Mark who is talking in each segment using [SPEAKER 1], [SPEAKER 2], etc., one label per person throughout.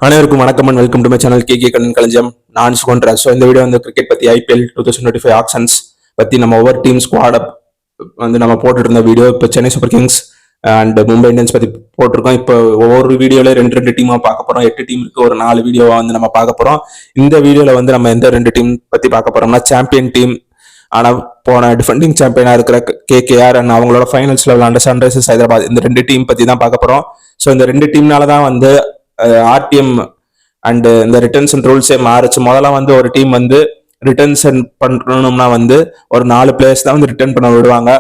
[SPEAKER 1] அனைவருக்கும் வணக்கம் and welcome to my channel K Kannan களஞ்சியம். நான் சுகன்ராஜ். ஸோ இந்த வீடியோ வந்து கிரிக்கெட் பற்றி IPL 2025 ஆக்ஷன்ஸ் பற்றி நம்ம ஒவ்வொரு டீம் ஸ்குவாட் வந்து நம்ம போட்டுட்டு இருந்த வீடியோ. இப்போ Chennai super Kings and Mumbai Indians பற்றி போட்டிருக்கோம். இப்போ ஒவ்வொரு வீடியோவில் ரெண்டு டீமாக பார்க்க போகிறோம். 8 டீம் இருக்கு, ஒரு 4 வீடியோவாக வந்து நம்ம பார்க்க போகிறோம். இந்த வீடியோவில் வந்து நம்ம எந்த 2 டீம் பற்றி பார்க்க போகிறோம்னா சாம்பியன் டீம், ஆனால் போன டிஃபெண்டிங் சாம்பியனாக இருக்கிற KKR அண்ட் அவங்களோட ஃபைனல்ஸில் விளையாண்ட சன்ரைசர்ஸ் ஹைதராபாத், இந்த 2 டீம் பற்றி தான் பார்க்க போகிறோம். ஸோ இந்த 2 டீம்னால தான் வந்து RTM அண்ட் இந்த ரிட்டர்ன்ஸ் ரூல்ஸே மாறுச்சு. முதல்ல வந்து ஒரு டீம் வந்து ரிட்டர்ன்ஸ் பண்ணணும்னா வந்து ஒரு 4 பிளேயர்ஸ் தான் வந்து ரிட்டர்ன் பண்ண விடுவாங்க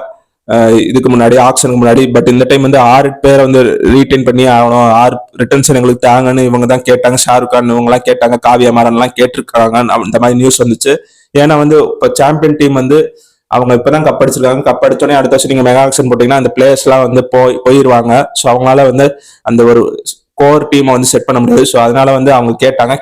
[SPEAKER 1] இதுக்கு முன்னாடி, ஆக்ஷனுக்கு முன்னாடி. பட் இந்த டைம் வந்து 6 பேரை வந்து ரீட்டைன் பண்ணி ஆகணும். 6 ரிட்டர்ன்ஸ் எங்களுக்கு தாங்கன்னு இவங்க தான் கேட்டாங்க. ஷாருக் கான் இவங்கலாம் கேட்டாங்க, காவியா மாறன்லாம் கேட்டிருக்காங்க. இந்த மாதிரி நியூஸ் வந்துச்சு. ஏன்னா வந்து இப்போ சாம்பியன் டீம் வந்து அவங்க இப்பதான் கப் அடிச்சிருக்காங்க. கப் அடிச்சோடனே அடுத்த வருஷம் நீங்க மெகா ஆக்ஷன் போட்டீங்கன்னா அந்த பிளேயர்ஸ் எல்லாம் வந்து போயிருவாங்க. ஸோ அவங்களால வந்து அந்த ஒரு கோர் டீமை வந்து செட் பண்ண முடியாது. ஸோ அதனால வந்து அவங்க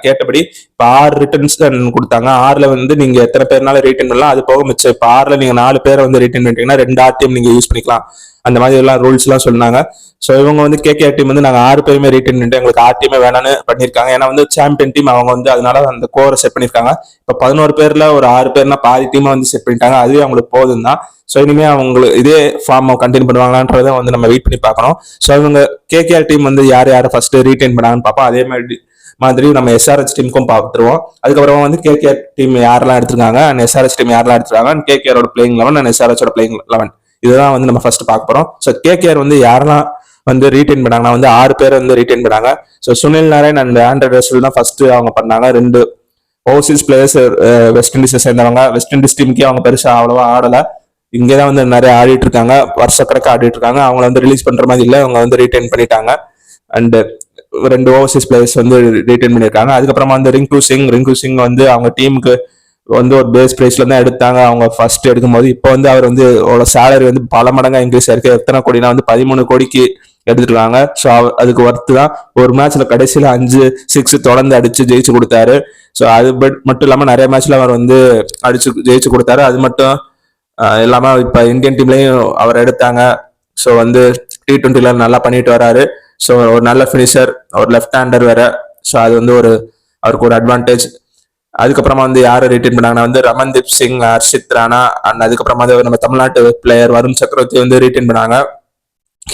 [SPEAKER 1] கேட்டபடி இப்போ 6 ரிட்டர்ன்ஸ் கொடுத்தாங்க. 6ல வந்து நீங்க எத்தனை பேர்னால ரீட்டைன் பண்ணலாம், அது போக மிச்சம் இப்போ 6ல நீங்க 4 பேரை வந்து ரீட்டைன் பண்ணிட்டீங்கன்னா 2 RTM நீங்க யூஸ் பண்ணிக்கலாம். அந்த மாதிரி எல்லாம் ரூல்ஸ் எல்லாம் சொன்னாங்க. ஸோ இவங்க வந்து KKR டீம் வந்து நாங்கள் 6 பேருமே ரீட்டைன் பண்ணிட்டு எங்களுக்கு RTM வேணான்னு பண்ணியிருக்காங்க. ஏன்னா வந்து சாம்பியன் டீம் அவங்க வந்து அதனால அந்த கோரை செட் பண்ணியிருக்காங்க. இப்போ 11 பேர்ல ஒரு 6 பேர்னா பாதி டீமை வந்து செட் பண்ணிட்டாங்க. அதுவே அவங்களுக்கு போதும் தான். ஸோ இனிமேல் அவங்களுக்கு இதே ஃபார்ம் கண்டினியூ பண்ணுவாங்களான்றதை வந்து நம்ம வெயிட் பண்ணி பார்க்கணும். ஸோ இவங்க KKR டீம் வந்து யார் ஃபர்ஸ்ட் ரீட்டைன் பண்ணாங்கன்னு பார்ப்போம். அதே மாதிரி நம்ம SRH டீமுக்கும் பார்த்துருவோம். அதுக்கப்புறமா வந்து KKR டீம் யாரெல்லாம் எடுத்திருக்காங்க அண்ட் SRH டீம் யாரெல்லாம் எடுத்திருக்காங்க, KKR playing 11 and SRH playing 11, இதுதான் வந்து நம்ம ஃபர்ஸ்ட் பார்க்க போறோம். ஸோ KKR வந்து யாரெல்லாம் வந்து ரீட்டைன் பண்ணாங்கன்னா வந்து 6 பேர் வந்து ரீட்டைன் பண்ணாங்க. So Sunil Narayan and Andre Russell தான் ஃபர்ஸ்ட் அவங்க பண்ணாங்க. 2 ஓவர்சீஸ் பிளேயர்ஸ் வெஸ்ட் இண்டீஸை சேர்ந்தவங்க. வெஸ்ட் இண்டீஸ் டீமுக்கே அவங்க பெருசா அவ்வளவா ஆடல. இங்கேதான் வந்து நிறைய ஆடிட்டு இருக்காங்க, வருஷக்கணக்காக ஆடிட்டு இருக்காங்க. அவங்கள வந்து ரிலீஸ் பண்ற மாதிரி இல்லை, அவங்க வந்து ரீட்டைன் பண்ணிட்டாங்க. அண்ட் 2 ஓவர்சீஸ் பிளேயர்ஸ் வந்து ரீட்டைன் பண்ணியிருக்காங்க. அதுக்கப்புறமா வந்து ரிங்கு சிங் வந்து அவங்க டீமுக்கு வந்து ஒரு பேஸ் பிரைஸ்ல தான் எடுத்தாங்க அவங்க ஃபர்ஸ்ட் எடுக்கும்போது. இப்போ வந்து அவர் வந்து சேலரி வந்து பல மடங்கா இன்க்ரீஸ் ஆயிருக்கு. எத்தனை கோடினா வந்து 13 கோடிக்கு எடுத்துருக்காங்க. ஸோ அதுக்கு ஒர்த்து தான். ஒரு மேட்ச்ல கடைசியில 5-6 தொடர்ந்து அடிச்சு ஜெயிச்சு கொடுத்தாரு. ஸோ அது மட்டும் இல்லாம நிறைய மேட்ச்ல அவர் வந்து அடிச்சு ஜெயிச்சு கொடுத்தாரு. அது மட்டும் இல்லாம இப்ப இந்தியன் டீம்லயும் அவர் எடுத்தாங்க. ஸோ வந்து T20ல நல்லா பண்ணிட்டு வராரு. ஸோ ஒரு நல்ல பினிஷர், ஒரு லெஃப்ட் ஹேண்டர் வேற. ஸோ அது வந்து அவருக்கு ஒரு அட்வான்டேஜ். அதுக்கப்புறமா வந்து யாரை ரீட்டைன் பண்ணாங்கன்னா வந்து ரமன்தீப் சிங், ஹர்ஷித் ராணா அண்ட் அதுக்கப்புறமா வந்து நம்ம தமிழ்நாட்டு பிளேயர் வருண் சக்கரவர்த்தி வந்து ரீட்டைன் பண்ணாங்க.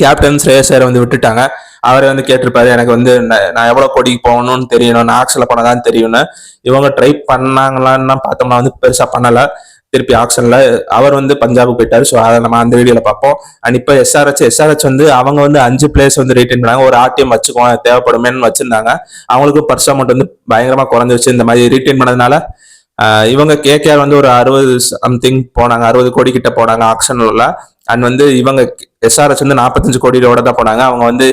[SPEAKER 1] கேப்டன் ஸ்ரேயஸ் ஐயரை வந்து விட்டுட்டாங்க. அவரை வந்து கேட்டிருப்பாரு, எனக்கு வந்து நான் எவ்வளவு கோடிக்கு போகணும்னு தெரியணும், நான் ஆக்ஷன்ல போனதான் தெரியும்னு. இவங்க ட்ரை பண்ணாங்களான்னு பார்த்தோம்னா வந்து பெருசா பண்ணல. திருப்பி ஆக்ஷன்ல அவர் வந்து பஞ்சாபுக்கு போயிட்டாரு. ஸோ அதை நம்ம அந்த வீடியோல பார்ப்போம். அண்ட் இப்போ SRH வந்து அவங்க வந்து 5 பிளேயர்ஸ் வந்து ரீட்டைன் பண்ணாங்க. ஒரு RTM வச்சுக்குவோம் தேவைப்படுமேன்னு வச்சிருந்தாங்க. அவங்களுக்கு பர்ஸ் அமௌண்ட் வந்து பயங்கரமா குறைஞ்சிருச்சு இந்த மாதிரி ரீட்டைன் பண்ணதுனால. இவங்க KKR வந்து ஒரு 60 சம்திங் போனாங்க, 60 கோடி கிட்ட போனாங்க ஆக்ஷன்ல. அண்ட் வந்து இவங்க SRH வந்து 45 கோடியோட தான் போனாங்க. அவங்க வந்து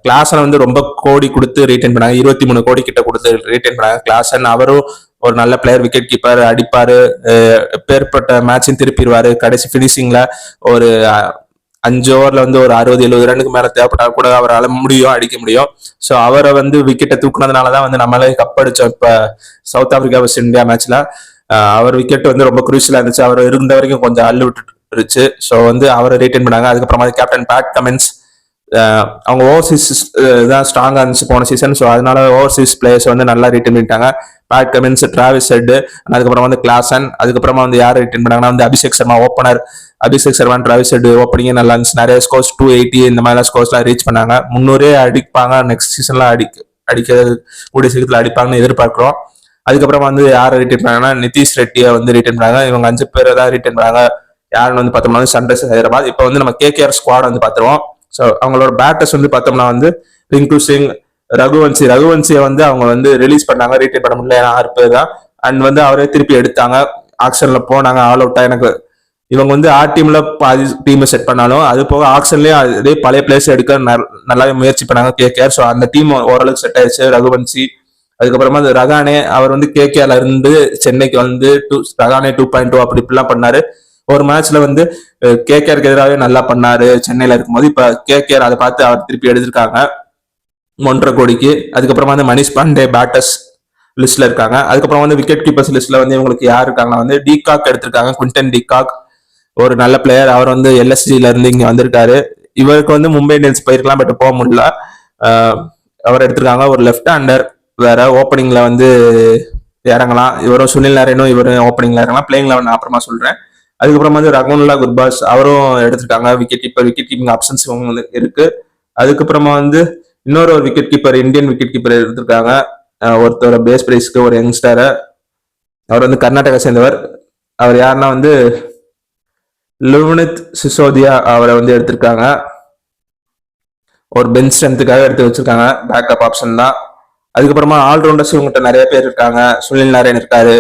[SPEAKER 1] கிளாஸன் வந்து ரொம்ப கோடி கொடுத்து ரீட்டைன் பண்ணாங்க. 23 கோடி கிட்ட கொடுத்து ரீட்டைன் பண்ணாங்க கிளாஸன். அவரும் ஒரு நல்ல பிளேயர், விக்கெட் கீப்பர், அடிப்பாரு, பேர்பட்ட மேட்சும் திருப்பிடுவாரு. கடைசி பினிஷிங்ல ஒரு 5 ஓவர்ல வந்து ஒரு 60-70 ரன்னுக்கு மேல தேவைப்பட்டா கூட அவரால் அடிக்க முடியும். ஸோ அவரை வந்து விக்கெட்டை தூக்குனதுனாலதான் வந்து நம்மளே கப் அடிச்சோம். இப்ப சவுத் ஆப்பிரிக்கா வெஸ்ட் இந்தியா மேட்ச்ல அவர் விக்கெட் வந்து ரொம்ப குரூஷியலா இருந்துச்சு. அவர் இருந்த வரைக்கும் கொஞ்சம் அள்ளு விட்டுருச்சு. ஸோ வந்து அவரை ரீட்டைன் பண்ணாங்க. அதுக்கப்புறமா கேப்டன் பேட் கமின்ஸ், அவங்க ஓவர்சீஸ் தான் ஸ்ட்ராங்கா இருந்துச்சு போன சீசன். ஸோ அதனால ஓவர்சீஸ் பிளேயர்ஸ் வந்து நல்லா ரீட்டைன் பண்ணிட்டாங்க. பேட் கமின்ஸ், டிராவிஸ் ஹெட், அதுக்கப்புறமா வந்து கிளாசன். அதுக்கப்புறமா வந்து யார் ரீட்டைன் பண்ணாங்கன்னா வந்து Abhishek Sharma opener. Abhishek Sharma, Travis Head ஓப்பனிங்கே நல்லா இருந்துச்சு. நிறைய ஸ்கோர்ஸ் 280 இந்த மாதிரிலாம் ஸ்கோர்ஸ்லாம் ரீச் பண்ணாங்க. 300 அடிப்பாங்க. நெக்ஸ்ட் சீசன்ல அடிக்கிறது கூடிய சீக்கிரத்தில் அடிப்பாங்கன்னு எதிர்பார்க்கிறோம். அதுக்கப்புறமா வந்து யாரை ரீட்டைன் பண்ணாங்கன்னா நிதிஷ் ரெட்டியை வந்து ரீட்டைன் பண்ணாங்க. இவங்க 5 பேரை தான் ரீட்டைன் பண்ணாங்க. யாருன்னு வந்து பார்த்தோம்னா சன்ரைசர்ஸ் ஹைதராபாத். இப்போ வந்து நம்ம KKR ஸ்குவாட் வந்து பார்த்துருவோம். ஸோ அவங்களோட பேட்டர்ஸ் வந்து பார்த்தோம்னா வந்து ரிங்கு சிங், ரகுவன்சியை வந்து அவங்க வந்து ரிலீஸ் பண்ணாங்க, ரீட்டைன் பண்ண முடியல, 6 பேர் தான். அண்ட் வந்து அவரே திருப்பி எடுத்தாங்க, ஆக்ஷன்ல போனாங்க, ஆல் அவுட்டா. எனக்கு இவங்க வந்து RTMல பாதி டீமை செட் பண்ணாலும் அது போக ஆக்ஷன்லயே அதே பழைய பிளேஸ் எடுக்க நல்லாவே முயற்சி பண்ணாங்க KKR. ஸோ அந்த டீம் ஓரளவுக்கு செட் ஆயிடுச்சு. ரகுவன்சி, அதுக்கப்புறமா ரகானே, அவர் வந்து KKRல இருந்து சென்னைக்கு வந்து ரகானே 2.2 அப்படி இப்படிலாம் பண்ணாரு. ஒரு மேட்ச்ல வந்து KKRக்கு எதிராகவே நல்லா பண்ணாரு சென்னையில இருக்கும்போது. இப்ப KKR அதை பார்த்து அவர் திருப்பி எடுத்திருக்காங்க 1.5 கோடிக்கு. அதுக்கப்புறமா வந்து மணிஷ் பாண்டே பேட்டர்ஸ் லிஸ்ட்ல இருக்காங்க. அதுக்கப்புறம் வந்து விக்கெட் கீப்பர்ஸ் லிஸ்ட்ல வந்து இவங்களுக்கு யார் இருக்காங்கன்னா வந்து டிகாக் எடுத்திருக்காங்க. குவிண்டன் டிகாக் ஒரு நல்ல பிளேயர். அவர் வந்து LSGல இருந்து இங்க வந்திருக்காரு. இவருக்கு வந்து மும்பை இந்தியன்ஸ் போயிருக்கலாம், பட் போக முடியல. அவர் எடுத்திருக்காங்க. ஒரு லெஃப்ட் ஹேண்டர் வேற ஓப்பனிங்ல வந்து இறங்கலாம். இவரும் சுனில் நாராயணும் இவரும் ஓப்பனிங்ல இறங்கலாம். பிளேயிங் 11 அப்புறமா சொல்றேன். அதுக்கப்புறம் வந்து ரகுனுல்லா குர்பாஸ் அவரும் எடுத்திருக்காங்க. விக்கெட் கீப்பிங் ஆப்ஷன்ஸ் இருக்கு. அதுக்கப்புறமா வந்து இன்னொரு wicket keeper Indian wicket keeper எடுத்திருக்காங்க. ஒருத்தர் பேஸ் பிரைஸ்க்கு ஒரு யங்ஸ்டரை. அவர் வந்து கர்நாடகா சேர்ந்தவர். அவர் யாருன்னா வந்து லுவனித் சிசோதியா அவரை வந்து எடுத்திருக்காங்க. ஒரு பெஞ்ச் ஸ்ட்ரென்த்துக்காக எடுத்து வச்சிருக்காங்க. பேக்கப் ஆப்ஷன் தான். அதுக்கப்புறமா ஆல்ரவுண்டர்ஸ் இவங்ககிட்ட நிறைய பேர் இருக்காங்க. சுனில் நாராயண் இருக்காரு,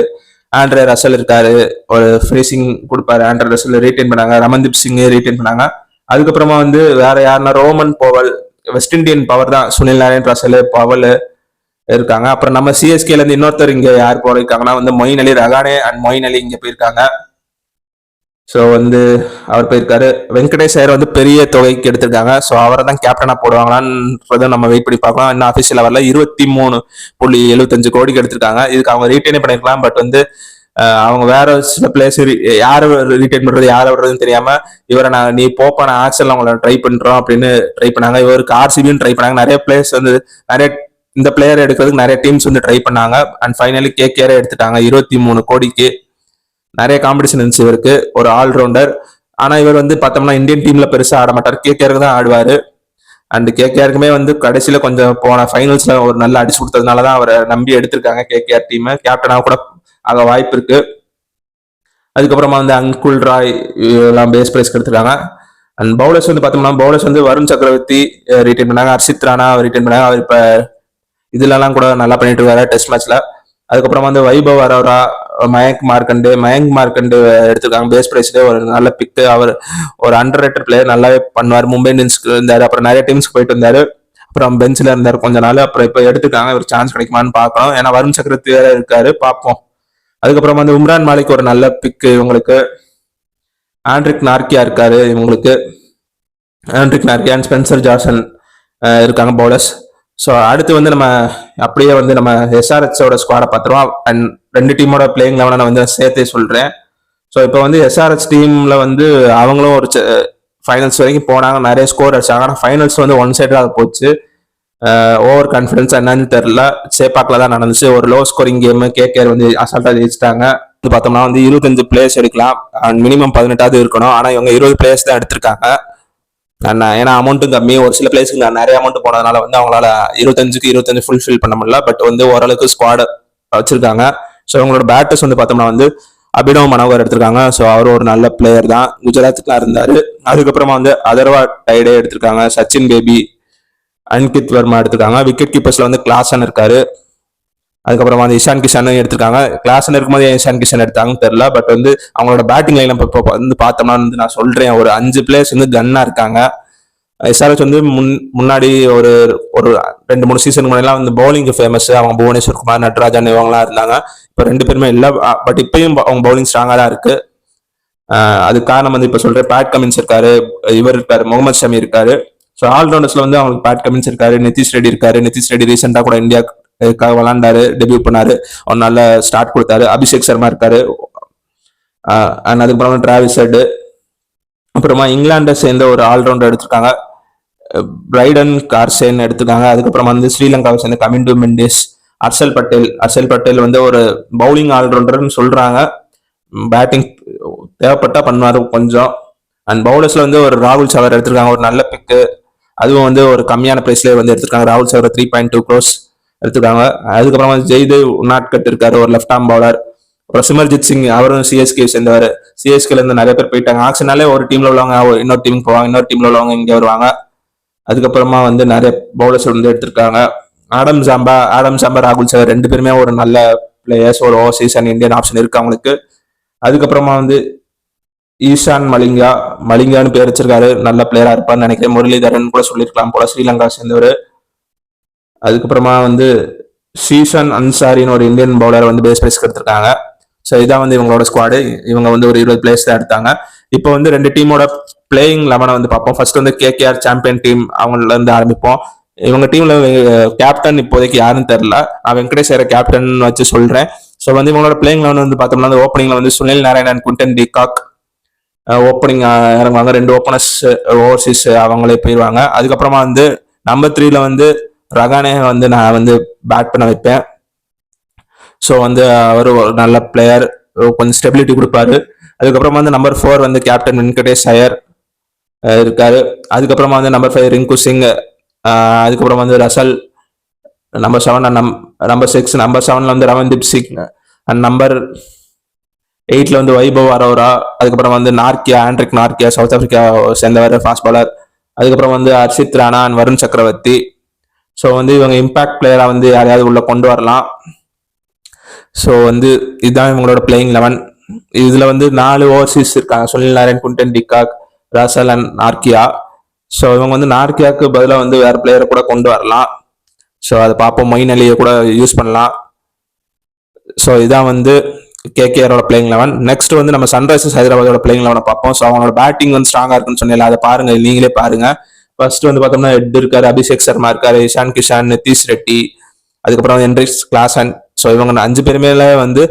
[SPEAKER 1] ஆண்ட்ரே ரசல் இருக்காரு, ஒரு ஃபினிஷிங் கொடுப்பாரு. ஆண்ட்ரே ரசல் ரீட்டைன் பண்ணாங்க, ரமன்தீப் சிங் ரீட்டைன் பண்ணாங்க. அதுக்கப்புறமா வந்து வேற யாருன்னா ரோமன் போவல், வெஸ்ட் இண்டியன் பவர் தான். சுனில் நாராயண், ரசல், பவல் இருக்காங்க. அப்புறம் நம்ம சிஎஸ்கேல இருந்து இன்னொருத்தர் இங்க யார் போயிருக்காங்கன்னா வந்து மொயின் அலி, ரகானே அண்ட் மொயின் அலி இங்க போயிருக்காங்க. ஸோ வந்து அவர் போயிருக்காரு. வெங்கடேஷ் ஐயர் வந்து பெரிய தொகைக்கு எடுத்திருக்காங்க. ஸோ அவரை தான் கேப்டனா போடுவாங்களான்றதை நம்ம வெயிட் பண்ணி பார்க்கலாம். இன்னும் அஃபிஷியலா வரல. 23.75 கோடிக்கு எடுத்திருக்காங்க. இதுக்கு அவங்க ரீட்டைனே பண்ணிருக்கலாம். பட் வந்து அவங்க வேற சில பிளேஸ் யாரை ரீட்டைன் பண்றது யாரை விடுறதுன்னு தெரியாம இவரை நீ போப்பா நான் ஆக்சன்ல அவங்கள ட்ரை பண்றோம் அப்படின்னு ட்ரை பண்ணாங்க. இவருக்கு ஆர்சிபின்னு ட்ரை பண்ணாங்க. நிறைய பிளேயர்ஸ் வந்து நிறைய இந்த பிளேயர் எடுக்கிறதுக்கு நிறைய டீம்ஸ் வந்து ட்ரை பண்ணாங்க. அண்ட் ஃபைனலி கேகேஆர் எடுத்துட்டாங்க 23 கோடிக்கு. நிறைய காம்படிஷன் இருந்துச்சு இவருக்கு, ஒரு ஆல்ரவுண்டர். ஆனா இவர் வந்து பார்த்தோம்னா இந்தியன் டீம்ல பெருசா ஆட மாட்டார், கேகேஆருக்கு தான் ஆடுவாரு. அண்ட் கேகேஆருக்குமே வந்து கடைசியில கொஞ்சம் போன ஃபைனல்ஸ்ல ஒரு நல்ல அடிச்சு கொடுத்ததுனாலதான் அவரை நம்பி எடுத்திருக்காங்க கேகேஆர் டீம். கேப்டனா கூட ஆக வாய்ப்பு இருக்கு. அதுக்கப்புறமா வந்து அங்குல் ராய் எல்லாம் பேஸ் பிரைஸ்க்கு எடுத்திருக்காங்க. அண்ட் பவுலர்ஸ் வந்து பார்த்தோம்னா பவுலர்ஸ் வந்து வருண் சக்கரவர்த்தி ரீட்டைன் பண்ணாங்க, ஹர்ஷித் ராணா ரீட்டைன் பண்ணாங்க. அவர் இப்ப இதுலலாம் கூட நல்லா பண்ணிட்டு இருக்காரு டெஸ்ட் மேட்ச்ல. அதுக்கப்புறமா வந்து வைபவ் அரோரா, மயங்க் மார்க்கண்டு எடுத்திருக்காங்க பேஸ் பிரைஸ்ல. ஒரு நல்ல பிக்கு. அவர் ஒரு அண்டர் ரேட்டட் பிளேயர், நல்லாவே பண்ணுவார். மும்பை இந்தியன்ஸ்க்கு இருந்தாரு, அப்புறம் நிறைய டீம்ஸ்க்கு போயிட்டு இருந்தாரு. அப்புறம் பெஞ்சில் இருந்தார் கொஞ்ச நாள். அப்புறம் இப்போ எடுத்துக்காங்க. ஒரு சான்ஸ் கிடைக்குமான்னு பார்க்கணும். ஏன்னா வருண் சக்கரவர்த்தி வேற இருக்காரு, பார்ப்போம். அதுக்கப்புறம் வந்து உம்ரான் மாலிக் ஒரு நல்ல பிக்கு இவங்களுக்கு. ஆண்ட்ரிக் நார்கியா இருக்காரு இவங்களுக்கு. ஆண்ட்ரிக் நார்கியா அண்ட் ஸ்பென்சர் ஜார்சன் இருக்காங்க பவுலர்ஸ். ஸோ அடுத்து வந்து நம்ம அப்படியே வந்து நம்ம எஸ்ஆர்ஹெச்சோட ஸ்குவாடை பார்த்துருவோம். அண்ட் ரெண்டு டீமோட பிளேயிங் 11 வந்து சேர்த்தே சொல்றேன். ஸோ இப்போ வந்து எஸ்ஆர்ஹெச் டீம்ல வந்து அவங்களும் ஒரு ஃபைனல்ஸ் வரைக்கும் போனாங்க, நிறைய ஸ்கோர் அடிச்சாங்க. ஆனால் ஃபைனல்ஸ் வந்து ஒன் சைடாக போச்சு. ஓவர் கான்ஃபிடன்ஸ் என்னன்னு தெரியல. சேப்பாக்கில் தான் நடந்துச்சு. ஒரு லோ ஸ்கோரிங் கேம். கேகேஆர் வந்து அசால்ட்டாக ஜெயிச்சிட்டாங்க. இது பார்த்தோம்னா வந்து 25 பிளேயர்ஸ் எடுக்கலாம், அண்ட் மினிமம் 18 இருக்கணும். ஆனால் இவங்க 20 பிளேயர்ஸ் தான் எடுத்திருக்காங்க. ஏன்னா அமௌண்ட்டும் கம்மி. ஒரு சில பிளேஸ்க்கு நிறைய அமௌண்ட் போனதுனால வந்து அவங்களால 25 ஃபுல்ஃபில் பண்ண முடியல. பட் வந்து ஓரளவுக்கு ஸ்குவாட் வச்சிருக்காங்க. ஸோ இவங்களோட பேட்டர்ஸ் வந்து பார்த்தோம்னா வந்து அபினவ் மனோகர் எடுத்திருக்காங்க. ஸோ அவர் ஒரு நல்ல பிளேயர் தான், குஜராத்துக்குலாம் இருந்தாரு. அதுக்கப்புறமா வந்து அதர்வா டைடே எடுத்திருக்காங்க, சச்சின் பேபி, அன்கித் வர்மா எடுத்திருக்காங்க. விக்கெட் கீப்பர்ஸ்ல வந்து கிளாசன் இருக்காரு. அதுக்கப்புறமா வந்து இஷான் கிஷான் எடுத்திருக்காங்க. கிளாஸ்ல இருக்கும்போது இஷான் கிஷான் எடுத்தாங்கன்னு தெரியல. பட் வந்து அவங்களோட பேட்டிங் லைன் இப்போ வந்து பார்த்தோம்னா வந்து நான் சொல்றேன், ஒரு 5 பிளேயர்ஸ் வந்து கன்னா இருக்காங்க. எஸ்ஆர்ஹெச் வந்து முன்னாடி ஒரு 2-3 சீசனுக்கு முன்னாடிலாம் வந்து பவுலிங் ஃபேமஸ். அவங்க புவனேஸ்வர் குமார், நட்ராஜன் இவங்கலாம் இருந்தாங்க. இப்போ 2 பேருமே இல்லை. பட் இப்பயும் அவங்க பவுலிங் ஸ்ட்ராங்கா தான் இருக்கு. அதுக்கு காரணம் வந்து இப்போ சொல்றேன், பேட் கமின்ஸ் இருக்காரு, இவர் இருக்காரு, முகமது ஷமி இருக்காரு. ஸோ ஆல்ரவுண்டர்ஸ்ல வந்து அவங்களுக்கு பேட் கமின்ஸ் இருக்காரு, நிதிஷ் ரெட்டி இருக்காரு. நிதிஷ் ரெட்டி ரீசெண்டா கூட இந்தியாவுக்காக விளாண்டாரு, டெபியூ பண்ணாரு, ஒரு நல்ல ஸ்டார்ட் கொடுத்தாரு. அபிஷேக் சர்மா இருக்காரு. அதுக்கப்புறமா டிராவிஸ் ஹெட். அப்புறமா இங்கிலாண்டை சேர்ந்த ஒரு ஆல்ரவுண்டர் எடுத்திருக்காங்க, பிரைடன் கார்சேன் எடுத்திருக்காங்க. அதுக்கப்புறமா வந்து ஸ்ரீலங்காவை சேர்ந்த கமிண்டு மெண்டிஸ், அர்ஷல் பட்டேல் வந்து ஒரு பவுலிங் ஆல்ரவுண்டர்னு சொல்றாங்க. பேட்டிங் தேவைப்பட்டா பண்ணுவாரு கொஞ்சம். அண்ட் பவுலர்ஸ்ல வந்து ஒரு ராகுல் சவர் எடுத்திருக்காங்க, ஒரு நல்ல பிக்கு. அதுவும் வந்து ஒரு கம்மியான பிரைஸ்ல வந்து எடுத்திருக்காங்க. ராகுல் சவர் 3.2 crores எடுத்திருக்காங்க. அதுக்கப்புறமா ஜெய்தேவ் உன்னாட்கட் இருக்காரு, ஒரு லெஃப்ட் ஆர்ம் பவுலர். அப்புறம் சிமர்ஜித் சிங், அவரும் சிஎஸ்கே சேர்ந்தவர். சிஎஸ்கேல இருந்து நிறைய பேர் போயிட்டாங்க. ஆக்ஷனாலே ஒரு டீம்ல உள்ளவங்க இன்னொரு டீமுக்கு போவாங்க, இன்னொரு டீம்ல உள்ளவங்க இங்க வருவாங்க. அதுக்கப்புறமா வந்து நிறைய பவுலர்ஸ் வந்து எடுத்திருக்காங்க. ஆடம் சாம்பா, ராகுல் சவர் 2 பேருமே ஒரு நல்ல பிளேயர்ஸ். ஒரு ஓவர்சீஸ் அண்ட் இந்தியன் ஆப்ஷன் இருக்கு அவங்களுக்கு. அதுக்கப்புறமா வந்து ஈஷான் மலிங்கான்னு பேர் வச்சிருக்காரு, நல்ல பிளேயரா இருப்பான்னு நினைக்கிறேன். முரளிதரன் கூட சொல்லியிருக்கலாம் போல, ஸ்ரீலங்கா சேர்ந்தவர். அதுக்கப்புறமா வந்து ஷீஷன் அன்சாரின்னு ஒரு இந்தியன் பவுலர் வந்து பேஸ் பிரைஸ்க்கு எடுத்திருக்காங்க. ஸோ இதான் வந்து இவங்களோட ஸ்குவாடு. இவங்க வந்து ஒரு 20 பிளேயர்ஸ் தான் எடுத்தாங்க. இப்போ வந்து 2 டீமோட பிளேயிங் 11 வந்து பார்ப்போம். ஃபர்ஸ்ட் வந்து கேகேஆர் சாம்பியன் டீம், அவங்கள இருந்து ஆரம்பிப்போம். இவங்க டீம்ல கேப்டன் இப்போதைக்கு யாருன்னு தெரியல. நான் வெங்கடேஷ் ஐயரை கேப்டன் வச்சு சொல்றேன். ஸோ வந்து இவங்களோட பிளேயிங் 11 வந்து பார்த்தோம்னா வந்து ஓப்பனிங்ல வந்து Sunil Narayanan, Quinton de Kock opening இறங்குவாங்க. 2 ஓப்பனர்ஸ் ஓவர்சீஸ் அவங்களே போயிடுவாங்க. அதுக்கப்புறமா வந்து நம்பர் 3ல வந்து ரகானே வந்து நான் வந்து பேட் பண்ண வைப்பேன். ஸோ வந்து அவர் ஒரு நல்ல பிளேயர், கொஞ்சம் ஸ்டெபிலிட்டி கொடுப்பாரு. அதுக்கப்புறமா வந்து நம்பர் 4 வந்து கேப்டன் வெங்கடேஷ் ஐயர் இருக்காரு. அதுக்கப்புறமா வந்து நம்பர் 5 ரிங்கு சிங், அதுக்கப்புறம் வந்து ரசல் நம்பர் 7, நம்பர் 6, நம்பர் 7ல வந்து ரவன்தீப் சிங், அண்ட் நம்பர் 8ல வந்து வைபவ் அரோரா. அதுக்கப்புறம் வந்து ஆண்ட்ரிக் நார்கியா, சவுத் ஆப்பிரிக்கா சேர்ந்தவர், ஃபாஸ்ட் பாலர். அதுக்கப்புறம் வந்து ஹர்ஷித் ராணா அண்ட் வருண் சக்கரவர்த்தி. ஸோ வந்து இவங்க இம்பாக்ட் பிளேயரா வந்து யாரையாவது உள்ள கொண்டு வரலாம். ஸோ வந்து இதுதான் இவங்களோட பிளேயிங் 11. இதுல வந்து 4 ஓவர்சீஸ் இருக்காங்க, Sunil Narayan, Quinton de Kock, Russell and Nortje. So இவங்க வந்து நார்கியாவுக்கு பதிலாக வந்து வேற பிளேயரை கூட கொண்டு வரலாம். ஸோ அதை பார்ப்போம், மொயின் அலியை கூட யூஸ் பண்ணலாம். ஸோ இதான் வந்து கேகேஆரோட பிளேயிங் 11. நெக்ஸ்ட் வந்து நம்ம சன்ரைசர்ஸ் ஹைதராபாத்தோட பிளேயிங் 11 பார்ப்போம். ஸோ அவங்களோட பேட்டிங் வந்து ஸ்ட்ராங்கா இருக்குன்னு சொன்னேன், அதை பாருங்க, நீங்களே பாருங்க. ஃபர்ஸ்ட் வந்து பார்த்தோம்னா ஹெட் இருக்காரு, அபிஷேக் சர்மா இருக்காரு, இஷான் கிஷான், நிதிஷ் ரெட்டி, அதுக்கப்புறம் ஹென்ரிக்ஸ் கிளாசன். ஸோ இவங்க 5 பேருமே வந்து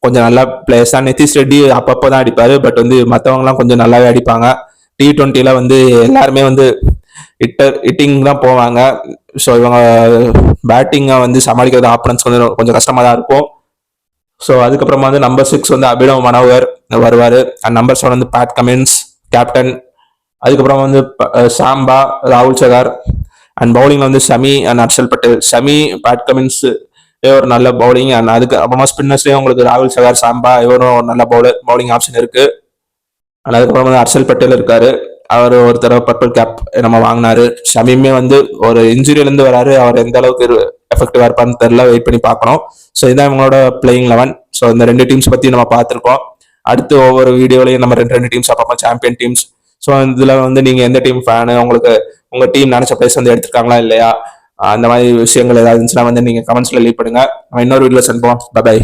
[SPEAKER 1] கொஞ்சம் நல்லா பிளேயர்ஸ் தான். நிதிஷ் ரெட்டி அப்பப்போ தான் அடிப்பாரு, பட் வந்து மற்றவங்கலாம் கொஞ்சம் நல்லாவே அடிப்பாங்க. T20ல வந்து எல்லாருமே வந்து ஹிட்டிங் தான் போவாங்க. ஸோ இவங்க பேட்டிங்கை வந்து சமாளிக்கிறது ஆப்பனன்ஸ் கொஞ்சம் கஷ்டமா தான் இருக்கும். ஸோ அதுக்கப்புறமா வந்து நம்பர் 6 வந்து அபினவ் மனோகர் வருவார். அண்ட் நம்பர் 7 வந்து பேட் கமின்ஸ் கேப்டன். அதுக்கப்புறம் வந்து சாம்பா, ராகுல் சகார். அண்ட் பவுலிங்ல வந்து Shami and Harshal Patel. Shami, Pat Cummins ஒரு நல்ல பவுலிங். அண்ட் அதுக்கு அப்புறமா ஸ்பின்னர்ஸ்லேயே உங்களுக்கு ராகுல் சகார், சாம்பா இவரும் ஒரு நல்ல பவுலிங் ஆப்ஷன் இருக்கு. அண்ட் அதுக்கப்புறம் வந்து ஹர்ஷல் பட்டேல் இருக்காரு, அவர் ஒரு தடவை பர்பிள் கேப் நம்ம வாங்கினாரு. ஷமியுமே வந்து ஒரு இன்ஜுரியிலேருந்து வராரு, அவர் எந்த அளவுக்கு எஃபெக்டிவா இருப்பான்னு தெரியல, வெயிட் பண்ணி பார்க்கணும். ஸோ இதான் இவங்களோட பிளேயிங் 11. ஸோ இந்த 2 டீம்ஸ் பத்தி நம்ம பார்த்துருக்கோம். அடுத்து ஒவ்வொரு வீடியோலையும் நம்ம 2 டீம்ஸ் பார்ப்போம், சாம்பியன் டீம்ஸ். ஸோ இதுல வந்து நீங்க எந்த டீம் ஃபேனு, உங்களுக்கு உங்க டீம் நினைச்ச பிளேஸ் வந்து எடுத்திருக்காங்களா இல்லையா, அந்த மாதிரி விஷயங்கள் ஏதாவது இருந்துச்சுன்னா வந்து நீங்க கமெண்ட்ஸ்ல லீவ் பண்ணுங்க. இன்னொரு வீடியோல சந்திப்போம். பை.